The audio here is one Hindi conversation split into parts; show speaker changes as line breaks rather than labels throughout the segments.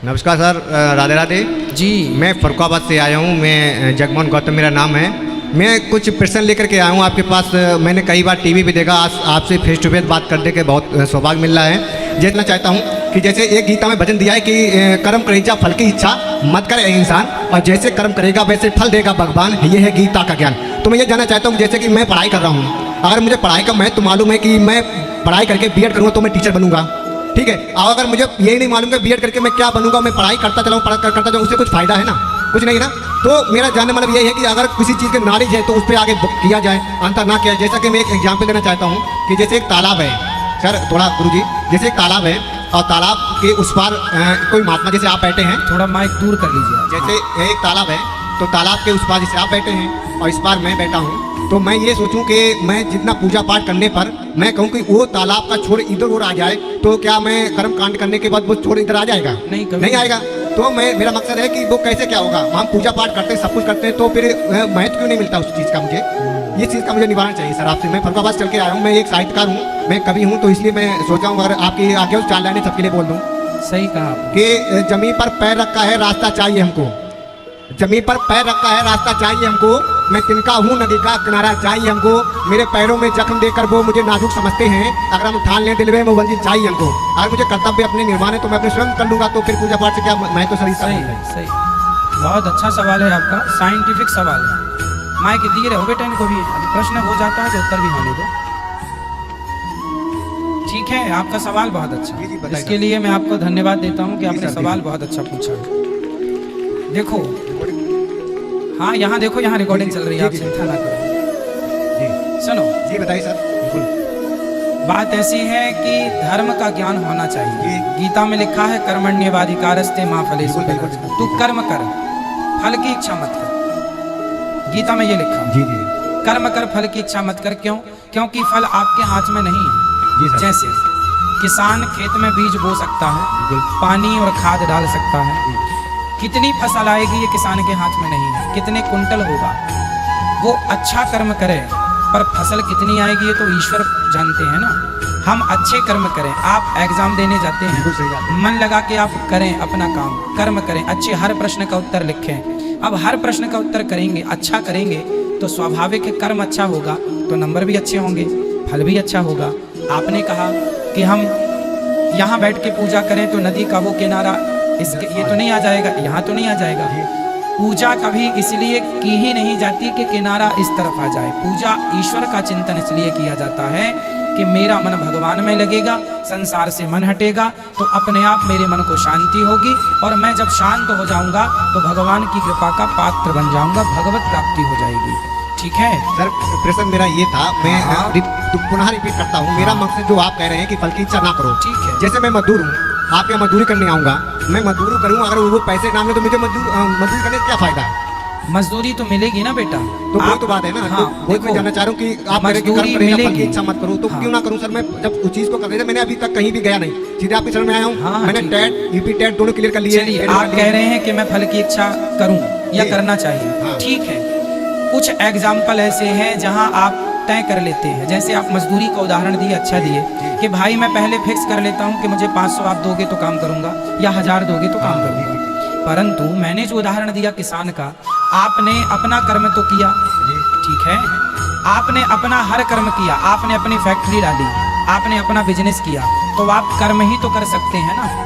नमस्कार सर, राधे राधे
जी।
मैं फरुखाबाद से आया हूँ। मैं जगमोहन गौतम मेरा नाम है। मैं कुछ प्रश्न लेकर के आया हूँ आपके पास। मैंने कई बार टीवी पे देखा, आज आपसे फेस टू फेस बात करने के बहुत सौभाग्य मिल रहा है। जानना चाहता हूँ कि जैसे एक गीता में भजन दिया है कि कर्म करेगा फल की इच्छा मत करे इंसान, और जैसे कर्म करेगा वैसे फल देगा भगवान, ये है गीता का ज्ञान। तो मैं ये जानना चाहता हूँ, जैसे कि मैं पढ़ाई कर रहा हूँ, अगर मुझे पढ़ाई का महत्व मालूम है कि मैं पढ़ाई करके बीएड करूँगा तो मैं टीचर बनूंगा, ठीक है। और अगर मुझे यही नहीं मालूम कि बीएड करके मैं क्या बनूंगा, मैं पढ़ाई करता चलाऊँ करता जाऊँ, उससे कुछ फायदा है ना? कुछ नहीं ना। तो मेरा जानने मतलब यही है कि अगर किसी चीज़ के नॉलेज है तो उस पर आगे किया जाए, अंतर ना किया। जैसा कि मैं एक एग्जाम्पल देना चाहता हूँ कि जैसे एक तालाब है सर, थोड़ा गुरुजी, जैसे एक तालाब है और तालाब के उस पार कोई महात्मा, जैसे आप बैठे हैं,
थोड़ा माइक दूर कर लीजिए।
जैसे एक तालाब है तो तालाब के उस पार जैसे आप बैठे हैं और इस पार मैं बैठा हूँ, तो मैं ये सोचूं कि मैं जितना पूजा पाठ करने पर मैं कहूँ कि वो तालाब का छोर इधर उधर आ जाए, तो क्या मैं कर्म कांड करने के बाद वो छोर इधर आ जाएगा? नहीं आएगा। तो मेरा मकसद है कि वो कैसे क्या होगा, हम पूजा पाठ करते हैं, सब कुछ करते हैं, तो फिर महत्व क्यों नहीं मिलता उस चीज़ का? मुझे ये चीज़ का मुझे निवारण चाहिए सर आपसे। मैं फरुखाबाद चल के आया हूँ, मैं एक साहित्यकार हूँ, मैं कवि हूँ, तो इसलिए मैं सोचा हूँ अगर आपकी आगे उस 4 लाइनें सबके लिए बोल दूँ।
सही कहा
कि जमीन पर पैर रखा है रास्ता चाहिए हमको, जमीन पर पैर रखा है रास्ता चाहिए हमको, मैं तिनका हूँ नदी का किनारा चाहिए हमको, मेरे पैरों में जख्म देकर वो मुझे नाजुक समझते हैं, अगर हम ठान लें दिल में वो मंजिल चाहिए हमको। अगर मुझे कर्तव्य अपने निर्माण है तो मैं अपने स्वयं कर लूंगा, तो फिर पूजा पाठ से क्या मैं तो सही
सही। बहुत अच्छा सवाल है आपका, साइंटिफिक सवाल है। माइक दिए रहो बेटा इनको भी, अभी प्रश्न हो जाता है तो उत्तर भी होने दो। ठीक है, आपका सवाल बहुत अच्छा, इसके लिए मैं आपको धन्यवाद देता हूँ कि आपने सवाल बहुत अच्छा पूछा। देखो, हाँ यहाँ देखो, यहाँ रिकॉर्डिंग चल रही है, आप चिंता ना करो। सुनो
जी, बताइए सर।
बात ऐसी है कि धर्म का ज्ञान होना चाहिए। गीता में लिखा है कर्मण्येवाधिकारस्ते मा फलेषु कदाचन, तू कर्म कर, फल की इच्छा मत कर। गीता में ये लिखा
जी।
कर्म कर, फल की इच्छा मत कर। क्यों? क्योंकि फल आपके हाथ में नहीं है। जैसे किसान खेत में बीज बो सकता है, पानी और खाद डाल सकता है, कितनी फसल आएगी ये किसान के हाथ में नहीं है, कितने कुंटल होगा। वो अच्छा कर्म करे पर फसल कितनी आएगी ये तो ईश्वर जानते हैं ना। हम अच्छे कर्म करें। आप एग्जाम देने जाते हैं, मन लगा के आप करें अपना काम, कर्म करें, अच्छे हर प्रश्न का उत्तर लिखें। अब हर प्रश्न का उत्तर करेंगे, अच्छा करेंगे तो स्वाभाविक है कर्म अच्छा होगा तो नंबर भी अच्छे होंगे, फल भी अच्छा होगा। आपने कहा कि हम यहाँ बैठ के पूजा करें तो नदी का वो किनारा इसके ये तो नहीं आ जाएगा, यहाँ तो नहीं आ जाएगा। पूजा कभी इसलिए की ही नहीं जाती कि किनारा इस तरफ आ जाए। पूजा ईश्वर का चिंतन इसलिए किया जाता है कि मेरा मन भगवान में लगेगा, संसार से मन हटेगा तो अपने आप मेरे मन को शांति होगी, और मैं जब शांत हो जाऊंगा तो भगवान की कृपा का पात्र बन जाऊंगा, भगवत प्राप्ति हो जाएगी। ठीक है
सर, प्रश्न मेरा ये था, मैं पुनः रिपीट करता हूँ। मेरा मकसद जो आप कह रहे हैं कि फल की इच्छा ना करो,
ठीक है।
जैसे मैं मजदूर हूँ, आप यहाँ मजदूरी करने आऊँगा, मैं मजदूरी करूँ, अगर वो पैसे ना मिले तो मुझे मजदूरी करने से क्या फायदा?
मजदूरी तो मिलेगी ना बेटा।
तो वही तो बात है ना।
हाँ,
तो वही मैं जानना चाह रहा हूँ कि आप मेरे कर्म करेगा फल की इच्छा मत करो, तो क्यों ना करूँ सर? मैं जब उस चीज को कर रहे थे, मैंने अभी तक कहीं भी गया नहीं, सीधे आपके शरण में आया हूँ। मैंने टेट यूपी टेट दोनों क्लियर कर लिए।
आप कह रहे हैं कि मैं फल की इच्छा करूँ या करना चाहिए, ठीक है। कुछ एग्जाम्पल ऐसे हैं जहां आप तय कर लेते हैं, जैसे आप मजदूरी का उदाहरण दिए, अच्छा दिए कि भाई मैं पहले फिक्स कर लेता हूं कि मुझे 500 आप दोगे तो काम करूंगा या 1000 दोगे तो काम करूंगा। परंतु मैंने जो उदाहरण दिया किसान का, आपने अपना कर्म तो किया, ठीक है, आपने अपना हर कर्म किया, आपने अपनी फैक्ट्री डाली, आपने अपना बिजनेस किया, तो आप कर्म ही तो कर सकते हैं ना।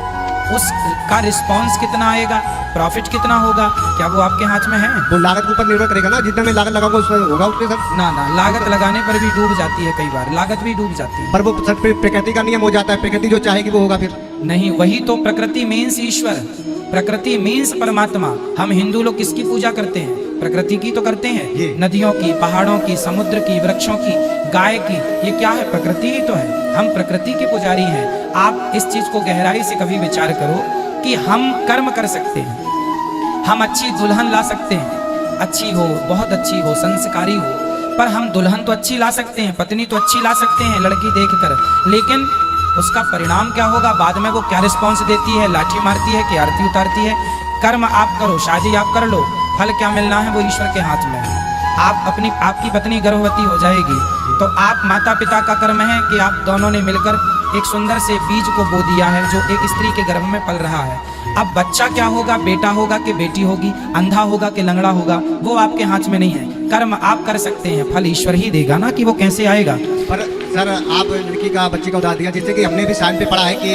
उसका रिस्पॉन्स कितना आएगा, प्रॉफिट कितना होगा, क्या वो आपके हाथ में है?
वो लागत के ऊपर निर्भर करेगा ना, जितना मैं लागत लगाऊंगा उसमें होगा उसके सर।
ना लागत लगाने पर भी डूब जाती है, कई बार लागत भी डूब जाती है।
पर वो सर प्रकृति का नियम हो जाता है, प्रकृति जो चाहेगी वो होगा फिर।
नहीं, वही तो प्रकृति मीन्स ईश्वर, प्रकृति मीन्स परमात्मा। हम हिंदू लोग किसकी पूजा करते हैं? प्रकृति की तो करते हैं, नदियों की, पहाड़ों की, समुद्र की, वृक्षों की, गाय की। ये क्या है? प्रकृति ही तो है। हम प्रकृति के पुजारी हैं। आप इस चीज को गहराई से कभी विचार करो कि हम कर्म कर सकते हैं, हम अच्छी दुल्हन ला सकते हैं, अच्छी हो, बहुत अच्छी हो, संस्कारी हो, पर हम दुल्हन तो अच्छी ला सकते हैं, पत्नी तो अच्छी ला सकते हैं लड़की देखकर, लेकिन उसका परिणाम क्या होगा? बाद में वो क्या रिस्पॉन्स देती है? लाठी मारती है कि आरती उतारती है? कर्म आप करो, शादी आप कर लो, फल क्या मिलना है वो ईश्वर के हाथ में है। आपकी पत्नी गर्भवती हो जाएगी तो आप माता पिता का कर्म है कि आप दोनों ने मिलकर एक सुंदर से बीज को बो दिया है जो एक स्त्री के गर्भ में पल रहा है। अब बच्चा क्या होगा, बेटा होगा कि बेटी होगी, अंधा होगा कि लंगड़ा होगा, वो आपके हाथ में नहीं है। कर्म आप कर सकते हैं, फल ईश्वर ही देगा ना, कि वो कैसे आएगा।
पर सर आप लड़की का बच्चे का उदाहरण दिया, जैसे कि हमने भी साइंस पे पढ़ा है कि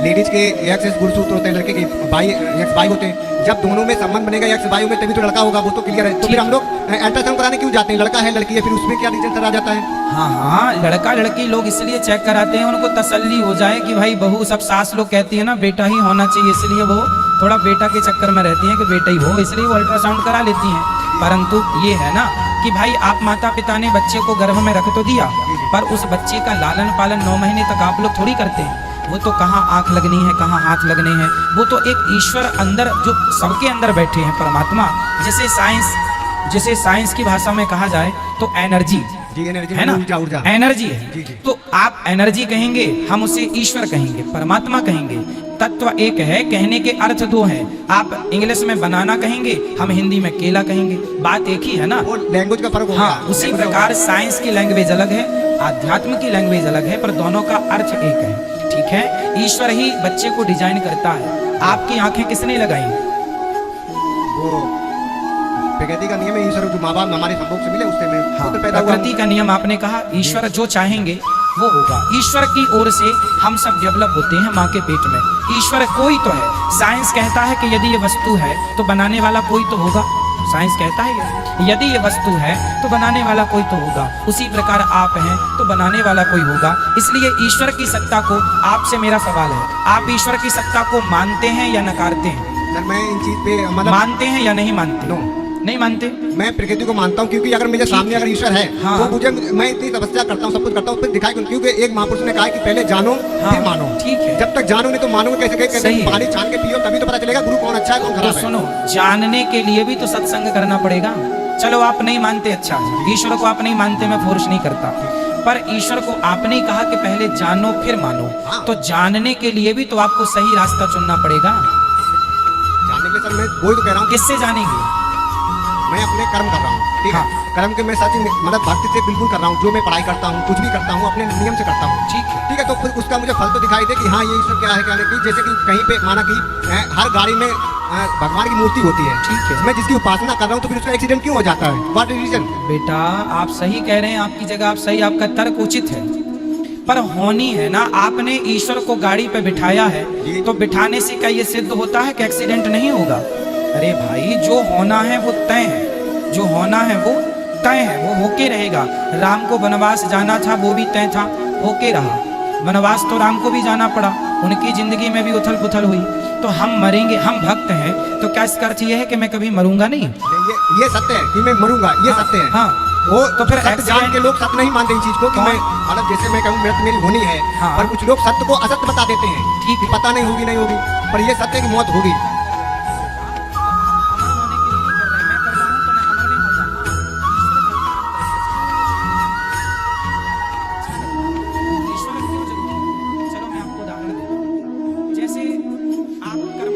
लेडीज के एक्स गुणसूत्र होते हैं, लड़के के एक्स वाई होते हैं। जब दोनों में संबंध बनेगा एक्स वाई में तभी तो लड़का होगा, वो तो क्लियर है। तो फिर हम लोग अल्ट्रासाउंड कराने क्यों जाते हैं? लड़का है लड़की है, फिर उसमें क्या रीजन सर आ जाता है?
हाँ, लड़का लड़की लोग इसलिए चेक कराते हैं, उनको तसल्ली हो जाए कि भाई बहू, सब सास लोग कहती है ना बेटा ही होना चाहिए, इसलिए वो थोड़ा बेटा के चक्कर में रहती हैं कि बेटा ही हो, इसलिए वो अल्ट्रासाउंड करा लेती हैं। परंतु ये है ना कि भाई आप माता पिता ने बच्चे को गर्भ में रख तो दिया, पर उस बच्चे का लालन पालन 9 महीने तक आप लोग थोड़ी करते हैं। वो तो कहाँ आंख लगनी है, कहाँ हाथ लगने हैं, वो तो एक ईश्वर अंदर जो सबके अंदर बैठे हैं, परमात्मा, जिसे साइंस की भाषा में कहा जाए तो एनर्जी है ना, एनर्जी है। तो आप एनर्जी कहेंगे, हम उसे ईश्वर कहेंगे, परमात्मा कहेंगे। तत्व एक है, कहने के अर्थ दो हैं। आप इंग्लिश में बनाना कहेंगे, हम हिंदी में केला कहेंगे, बात एक ही है ना,
लैंग्वेज का फर्क होगा।
हाँ, उसी प्रकार साइंस की लैंग्वेज अलग है, आध्यात्म की लैंग्वेज अलग है, पर दोनों का अर्थ एक है। ठीक है, ईश्वर ही बच्चे को डिजाइन करता है। आपकी आंखें किसने लगाई?
वो प्रकृति का नियम है, ईश्वर जो माँ बाप हमारे संभोग से मिले उससे में
हाँ,
पैदा हुआ।
प्रकृति का नियम आपने कहा, ईश्वर जो चाहेंगे वो होगा। ईश्वर की ओर से हम सब डेवलप होते हैं माँ के पेट में। ईश्वर कोई तो है। साइंस कहता है कि यदि ये वस्तु है तो बनाने वाला कोई तो होगा। साइंस कहता है यदि ये वस्तु है तो बनाने वाला कोई तो होगा। उसी प्रकार आप हैं तो बनाने वाला कोई होगा। इसलिए ईश्वर की सत्ता को, आपसे मेरा सवाल है, आप ईश्वर की सत्ता को मानते हैं या नकारते हैं?
सर मैं इन चीज पे मतलब
मानते हैं या नहीं मानते?
नो,
नहीं मानते।
मैं प्रकृति को मानता हूँ, क्योंकि अगर मेरे सामने अगर ईश्वर है
हाँ।
तो मुझे, मैं इतनी तपस्या करता हूँ, सब कुछ करता हूँ, फिर दिखाई क्योंकि एक महापुरुष ने कहा कि पहले जानो फिर मानो।
ठीक है,
जब तक जानो नहीं तो मानोगे कैसे? कहते हैं पानी छान के पियो तभी तो पता चलेगा गुरु कौन अच्छा है कौन
तो
खराब है।
सुनो, जानने के लिए भी तो सत्संग करना पड़ेगा। चलो आप नहीं मानते, अच्छा, ईश्वर को आप नहीं मानते, मैं फोर्स नहीं करता, पर ईश्वर को आपने ही कहा कि पहले जानो फिर मानो।
हाँ।
तो जानने के लिए भी तो आपको सही रास्ता चुनना पड़ेगा।
जानने के लिए सर मैं वही तो कह रहा हूँ,
किससे जानेंगे?
मैं अपने कर्म कर रहा हूँ, ठीक है, कर्म के मैं सच मतलब भक्ति से बिल्कुल कर रहा हूँ। जो मैं पढ़ाई करता हूँ, कुछ भी करता हूँ, अपने नियम से करता हूँ,
ठीक है,
ठीक है। तो फिर उसका मुझे फल तो दिखाई दे कि हाँ ये ईश्वर क्या है क्या नहीं। जैसे कि कहीं पे माना कि हर गाड़ी में भगवान की मूर्ति होती है,
ठीक है,
मैं जिसकी उपासना कर रहा हूँ, तो फिर उसका एक्सीडेंट क्यों हो जाता है? What is reason?
बेटा आप सही कह रहे हैं, आपकी जगह आप सही, आपका तर्क उचित है, पर होनी है ना। आपने ईश्वर को गाड़ी पे बिठाया है, तो बिठाने से क्या ये सिद्ध होता है कि एक्सीडेंट नहीं होगा? अरे भाई, जो होना है वो तय है, जो होना है वो तय है, वो होके रहेगा। राम को वनवास जाना था, वो भी तय था, होके रहा। वनवास तो राम को भी जाना पड़ा, उनकी जिंदगी में भी उथल पुथल हुई। तो हम मरेंगे, हम भक्त हैं, तो क्या इसका अर्थ ये है कि मैं कभी मरूंगा नहीं?
ये सत्य है कि मैं मरूंगा, ये
हाँ,
सत्य है।
हाँ,
वो
तो फिर
सत्य जान के लोग सत्य नहीं मानते इन चीज को कि
हाँ।
मैं मतलब जैसे मैं कहूँ मेरी होनी है,
हाँ।
पर कुछ लोग सत्य को असत्य बता देते हैं,
ठीक
कि
है।
पता नहीं होगी नहीं होगी, पर ये सत्य की मौत होगी। जैसे आप कर्म